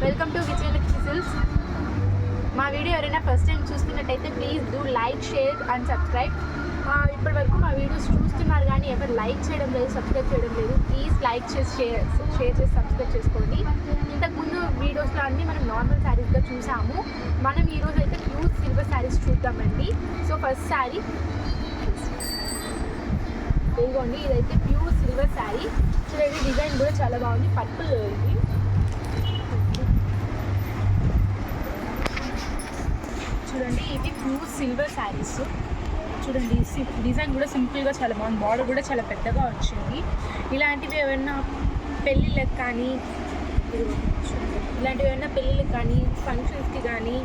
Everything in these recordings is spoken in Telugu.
Welcome to Vijayalakshmi silks. మా వీడియో ఎవరైనా ఫస్ట్ టైం చూస్తున్నట్టయితే please do like, share and subscribe. ఇప్పటి వరకు మా వీడియోస్ చూస్తున్నారు కానీ ఎవరు లైక్ చేయడం లేదు, సబ్స్క్రైబ్ చేయడం లేదు. ప్లీజ్ లైక్ చేసి షేర్ చేసి సబ్స్క్రైబ్ చేసుకోండి. ఇంతకుముందు వీడియోస్లో అన్నీ మనం నార్మల్ శారీస్గా చూసాము. మనం ఈరోజు అయితే ప్యూర్ సిల్వర్ శారీస్ చూద్దామండి. సో ఫస్ట్ శారీ ఇదిగోండి, ఇదైతే ప్యూర్ సిల్వర్ శారీ. చూడండి, డిజైన్ కూడా చాలా బాగుంది. పర్పుల్ ఇది చూడండి, ఇది ప్యూర్ సిల్వర్ శారీస్. చూడండి, డిజైన్ కూడా సింపుల్గా చాలా బాగుంది. బార్డర్ కూడా చాలా పెద్దగా వచ్చింది. ఇలాంటివి ఏమైనా పెళ్ళిళ్ళకి కానీ ఫంక్షన్స్కి కానీ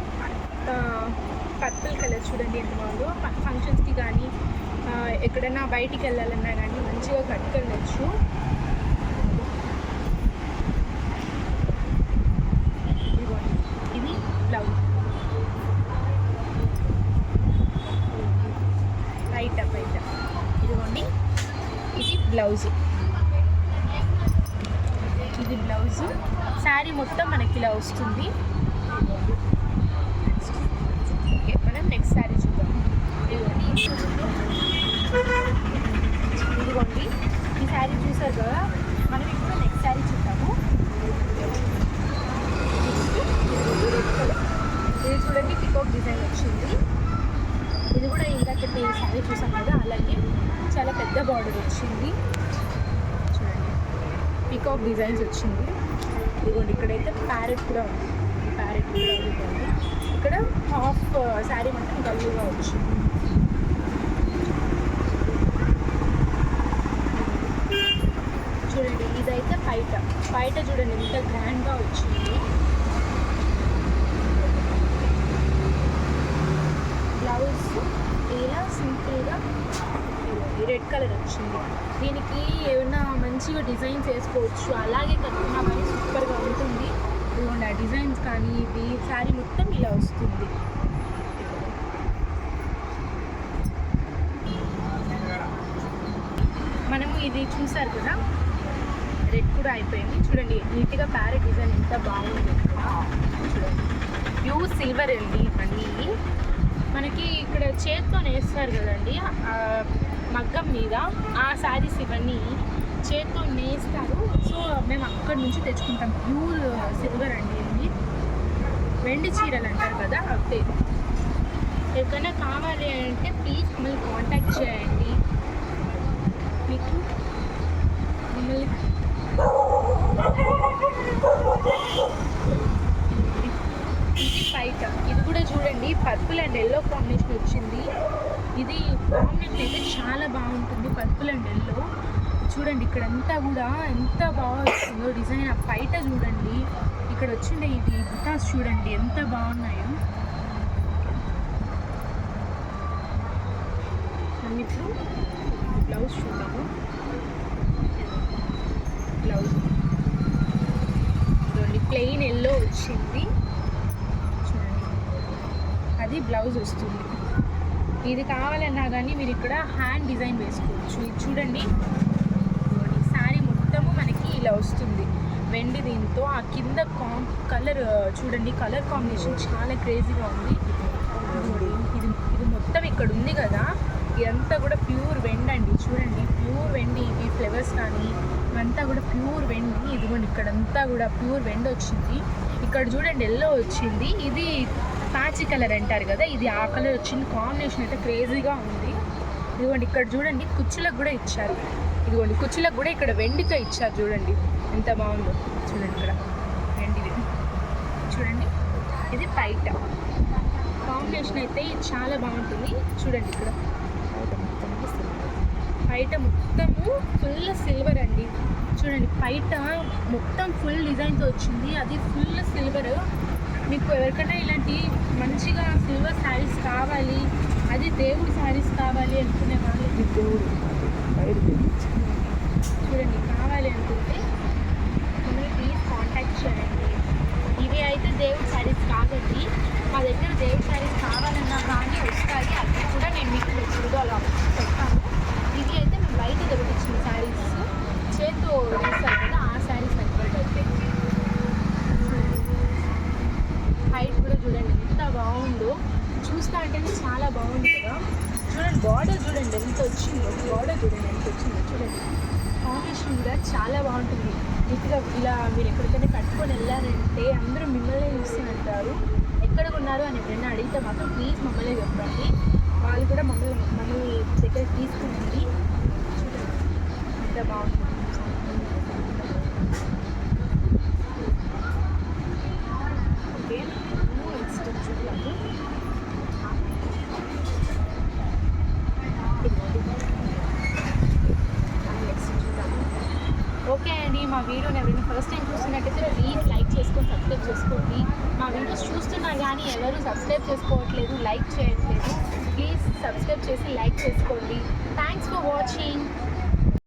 పర్పుల్ కలర్ చూడండి ఎంత బాగుందో. ఫంక్షన్స్కి కానీ ఎక్కడైనా బయటికి వెళ్ళాలన్నా కానీ మంచిగా కట్టుకెళ్ళచ్చు. ఇది బ్లౌజ్ బయట ఇదిగోండి, ఇది బ్లౌజు. శారీ మొత్తం మనకి ఇలా వస్తుంది. ఓకే, మనం నెక్స్ట్ శారీ చూద్దాం. ఇదిగోండి, ఈ శారీ చూసారు కదా. మనం ఇప్పుడు నెక్స్ట్ శారీ చూద్దాము. ఇది చూడండి, పికాక్ డిజైన్ వచ్చింది. ఇది కూడా ఇందాక శారీ చూసాం కదా, అలాగే చాలా పెద్ద బార్డర్ వచ్చింది. చూడండి, పికాక్ డిజైన్స్ వచ్చింది. ఇదిగోండి, ఇక్కడైతే ప్యారెట్ కూడా ఉంది. ఈ ప్యారెట్ కూడా ఇదిగోండి, ఇక్కడ హాఫ్ శారీ మొత్తం గల్లుగా వచ్చింది. చూడండి, ఇదైతే పైట చూడండి ఎంత గ్రాండ్గా వచ్చింది. బ్లౌజ్ ఇలా సింపుల్గా రెడ్ కలర్ వచ్చింది. దీనికి ఏమైనా మంచిగా డిజైన్స్ వేసుకోవచ్చు, అలాగే కట్టుకున్నా కానీ సూపర్గా ఉంటుంది. ఇదిగోండి, ఆ డిజైన్స్ కానీ ఇది శారీ మొత్తం ఇలా వస్తుంది. మనము ఇది చూసారు కదా, రెడ్ కూడా అయిపోయింది. చూడండి, నీట్గా ప్యారెట్ డిజైన్ ఎంత బాగుంది. చూడండి, ప్యూర్ సిల్వర్ అండి ఇవన్నీ. మనకి ఇక్కడ చేత్తో నేస్తారు కదండి, మగ్గం మీద ఆ శారీస్ ఇవన్నీ చేత్తో నేస్తారు. సో మేము అక్కడి నుంచి తెచ్చుకుంటాం. ప్యూర్ సిల్వర్ అండి ఇది. వెండి చీరలు అంటారు కదా, అదే. ఎక్కడైనా కావాలి అంటే ప్లీజ్ మమ్మల్ని కాంటాక్ట్ చేయండి. మీకు మమ్మల్ని ఇది బయట. ఇది కూడా చూడండి, పర్పుల్ అండ్ ఎల్లో కాంబినేషన్ వచ్చింది. ఇది కాంబినేషన్ అయితే చాలా బాగుంటుంది, పర్పుల్ అండ్ ఎల్లో. చూడండి, ఇక్కడంతా కూడా ఎంత బాగా వచ్చిందో డిజైన్. ఆ బయట చూడండి, ఇక్కడ వచ్చిండే ఇది బుటాస్ చూడండి ఎంత బాగున్నాయో. అన్నిట్లో బ్లౌజ్ చూద్దాము. బ్లౌజ్ చూడండి, ప్లెయిన్ ఎల్లో వచ్చింది. అది బ్లౌజ్ వస్తుంది. ఇది కావాలన్నా కానీ మీరు ఇక్కడ హ్యాండ్ డిజైన్ వేసుకోవచ్చు. ఇది చూడండి, శారీ మొత్తము మనకి ఇలా వస్తుంది వెండి. దీంతో ఆ కింద కలర్ చూడండి, కలర్ కాంబినేషన్ చాలా క్రేజీగా ఉంది. ఇది మొత్తం ఇక్కడ ఉంది కదా, ఇదంతా కూడా ప్యూర్ వెండి అండి. చూడండి, ప్యూర్ వెండి. ఇవి ఫ్లవర్స్ కానీ ఇవంతా కూడా ప్యూర్ వెండి. ఇదిగోండి, ఇక్కడంతా కూడా ప్యూర్ వెండి వచ్చింది. ఇక్కడ చూడండి, ఎల్లో వచ్చింది. ఇది ప్యాచీ కలర్ అంటారు కదా, ఇది ఆ కలర్ వచ్చింది. కాంబినేషన్ అయితే క్రేజీగా ఉంది. ఇదిగోండి, ఇక్కడ చూడండి, కుచ్చులకు కూడా ఇచ్చారు. ఇదిగోండి, కుచ్చులకు కూడా ఇక్కడ వెండితో ఇచ్చారు. చూడండి ఎంత బాగుందో. చూడండి, ఇక్కడ వెండిది. చూడండి, ఇది బయట కాంబినేషన్ అయితే చాలా బాగుంటుంది. చూడండి, ఇక్కడ బయట మొత్తము ఫుల్ సిల్వర్ అండి. చూడండి, బయట మొత్తం ఫుల్ డిజైన్తో వచ్చింది. అది ఫుల్ సిల్వర్. మీకు ఎవరికైనా ఇలాంటి మంచిగా సిల్వర్ శారీస్ కావాలి, అది దేవుడి శారీస్ కావాలి అనుకునే వాళ్ళకి చూడండి, కావాలి అనుకుంటే మమ్మల్ని ప్లీజ్ కాంటాక్ట్ చేయండి. ఇవి అయితే దేవుడి శారీస్ కాదండి, మా దగ్గర దేవుడి శారీస్ కావాలన్నా కానీ వస్తాయి. అక్కడ కూడా నేను మీకు చూడగా అలా చెప్తాను. ఇవి అయితే మేము బయట దొరికించిన శారీస్, చేత్తో వేస్తారు కదా, ఆ శారీస్ అయిపోయి బార్డర్ చూడండి ఎంత వచ్చిందో, బార్డర్ చూడండి ఎంత వచ్చిందో చూడండి. కాంబినేషన్ కూడా చాలా బాగుంటుంది. నీట్గా ఇలా మీరు ఎక్కడికైనా కట్టుకొని వెళ్ళారంటే అందరూ మిమ్మల్ని చూసి అంటారు. ఎక్కడ కొన్నారు అని ఎవరైనా అడిగితే మాత్రం ప్లీజ్ మమ్మల్ని చెప్పండి. వాళ్ళు కూడా మమ్మల్ని దగ్గర తీసుకుంటుంది. చూడండి ఎంత బాగుంటుంది. ఓకే, నెక్స్ట్ చూద్దాము. ఓకే అండి, మా వీడియోని ఎవరైనా ఫస్ట్ టైం చూస్తున్నట్టయితే ప్లీజ్ లైక్ చేసుకొని సబ్స్క్రైబ్ చేసుకోండి. మా వీడియోస్ చూస్తున్నా కానీ ఎవరు సబ్స్క్రైబ్ చేసుకోవట్లేదు, లైక్ చేయట్లేదు. ప్లీజ్ సబ్స్క్రైబ్ చేసి లైక్ చేసుకోండి. Thanks for watching.